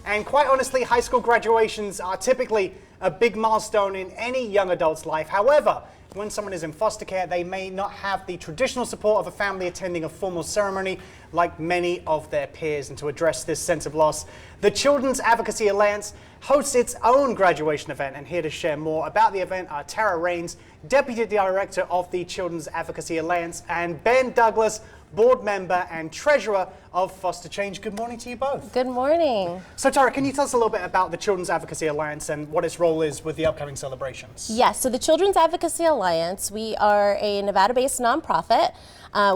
And quite honestly, high school graduations are typically a big milestone in any young adult's life. However, when someone is in foster care, they may not have the traditional support of a family attending a formal ceremony like many of their peers. And to address this sense of loss, the Children's Advocacy Alliance hosts its own graduation event. And here to share more about the event are Tara Rains, Deputy Director of the Children's Advocacy Alliance, and Ben Douglas, Board Member and Treasurer of Foster Change. Good morning to you both. Good morning. So Tara, can you tell us a little bit about the Children's Advocacy Alliance and what its role is with the upcoming celebrations? Yes, so the Children's Advocacy Alliance, we are a Nevada-based nonprofit.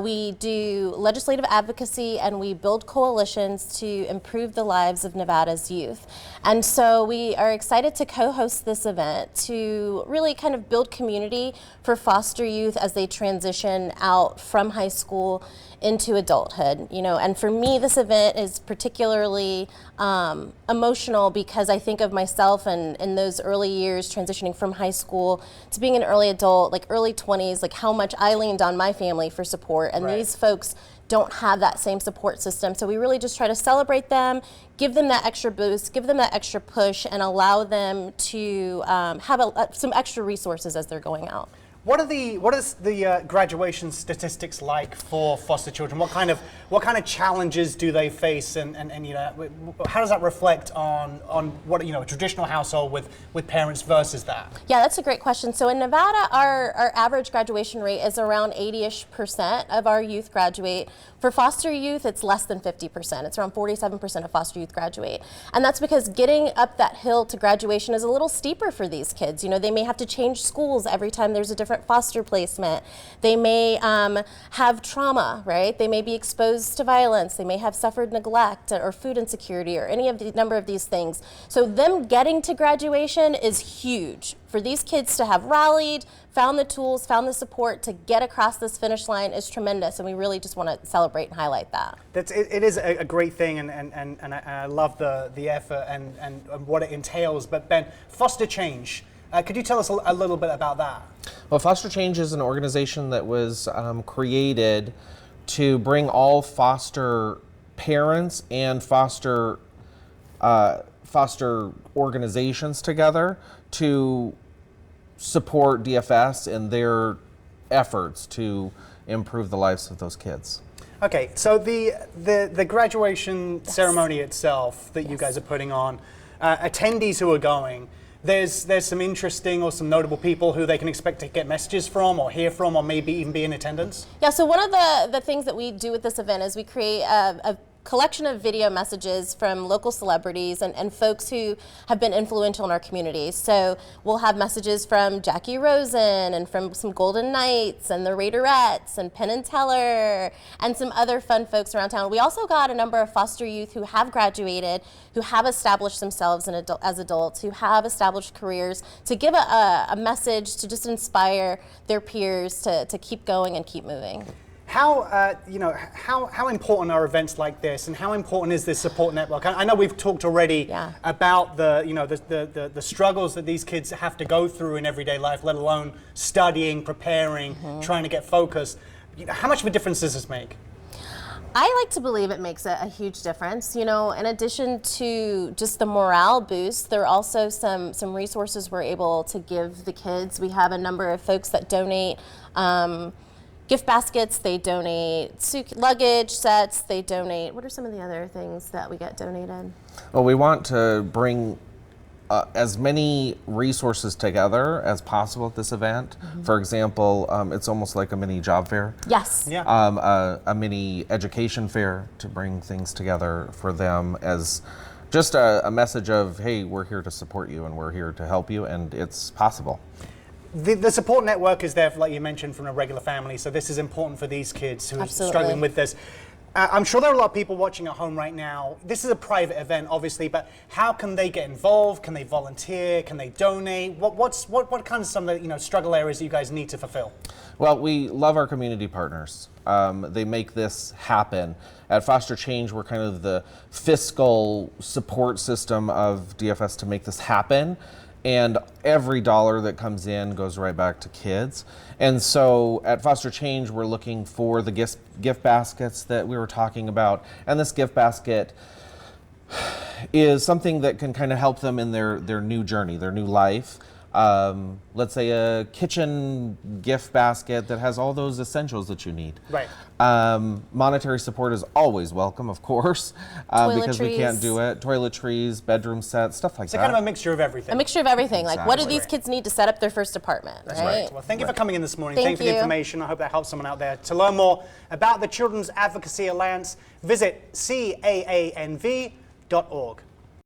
We do legislative advocacy and we build coalitions to improve the lives of Nevada's youth. And so we are excited to co-host this event to really kind of build community for foster youth as they transition out from high school into adulthood, and for me this event is particularly emotional because I think of myself and in those early years transitioning from high school to being an early adult, like early 20s, like how much I leaned on my family for support, and right. These folks don't have that same support system. So we really just try to celebrate them, give them that extra boost, give them that extra push, and allow them to have some extra resources as they're going out. What is the graduation statistics like for foster children? What kind of challenges do they face, and how does that reflect on what a traditional household with parents versus that? Yeah, that's a great question. So in Nevada, our average graduation rate is around 80-ish% of our youth graduate. For foster youth, it's less than 50%. It's around 47% of foster youth graduate. And that's because getting up that hill to graduation is a little steeper for these kids. They may have to change schools every time there's a different foster placement. They may have trauma, right? They may be exposed to violence. They may have suffered neglect or food insecurity or any of the number of these things. So them getting to graduation is huge. For these kids to have rallied, found the tools, found the support to get across this finish line is tremendous, and we really just want to celebrate and highlight that. It is a great thing, and I love the effort and what it entails. But Ben, Foster Change, could you tell us a little bit about that? Well, Foster Change is an organization that was created to bring all foster parents and foster organizations together to support DFS in their efforts to improve the lives of those kids. Okay, so the graduation ceremony itself that you guys are putting on, attendees who are going, there's some interesting or some notable people who they can expect to get messages from or hear from or maybe even be in attendance? Yeah, so one of the things that we do with this event is we create a collection of video messages from local celebrities and folks who have been influential in our community. So we'll have messages from Jackie Rosen and from some Golden Knights and the Raiderettes and Penn and Teller and some other fun folks around town. We also got a number of foster youth who have graduated, who have established themselves as adults, who have established careers, to give a message to just inspire their peers to keep going and keep moving. How important are events like this, and how important is this support network? I know we've talked already about the struggles that these kids have to go through in everyday life, let alone studying, preparing, trying to get focused. How much of a difference does this make? I like to believe it makes a huge difference. In addition to just the morale boost, there are also some resources we're able to give the kids. We have a number of folks that donate gift baskets, they donate luggage sets, they donate, what are some of the other things that we get donated? Well, we want to bring as many resources together as possible at this event. For example, it's almost like a mini job fair. Yes. Yeah. A mini education fair to bring things together for them as just a message of, hey, we're here to support you and we're here to help you, and it's possible. The support network is there, like you mentioned, from a regular family, so this is important for these kids who are struggling with this. I'm sure there are a lot of people watching at home right now. This is a private event, obviously, but how can they get involved? Can they volunteer? Can they donate? What kind of some of the struggle areas that you guys need to fulfill? Well, we love our community partners. They make this happen. At Foster Change, we're kind of the fiscal support system of DFS to make this happen. And every dollar that comes in goes right back to kids. And so at Foster Change, we're looking for the gift baskets that we were talking about. And this gift basket is something that can kind of help them in their new journey, their new life. Let's say a kitchen gift basket that has all those essentials that you need. Right. Monetary support is always welcome, of course, because we can't Toiletries. do it. Toiletries, bedroom sets, stuff like So that. kind of a mixture of everything. A mixture of everything. Like, what do Exactly. these kids need to set up their first apartment, right? Right. Well, thank you for coming in this morning. Thank Thank you for the you. information. I hope that helps someone out there. To learn more about the Children's Advocacy Alliance, visit caanv.org.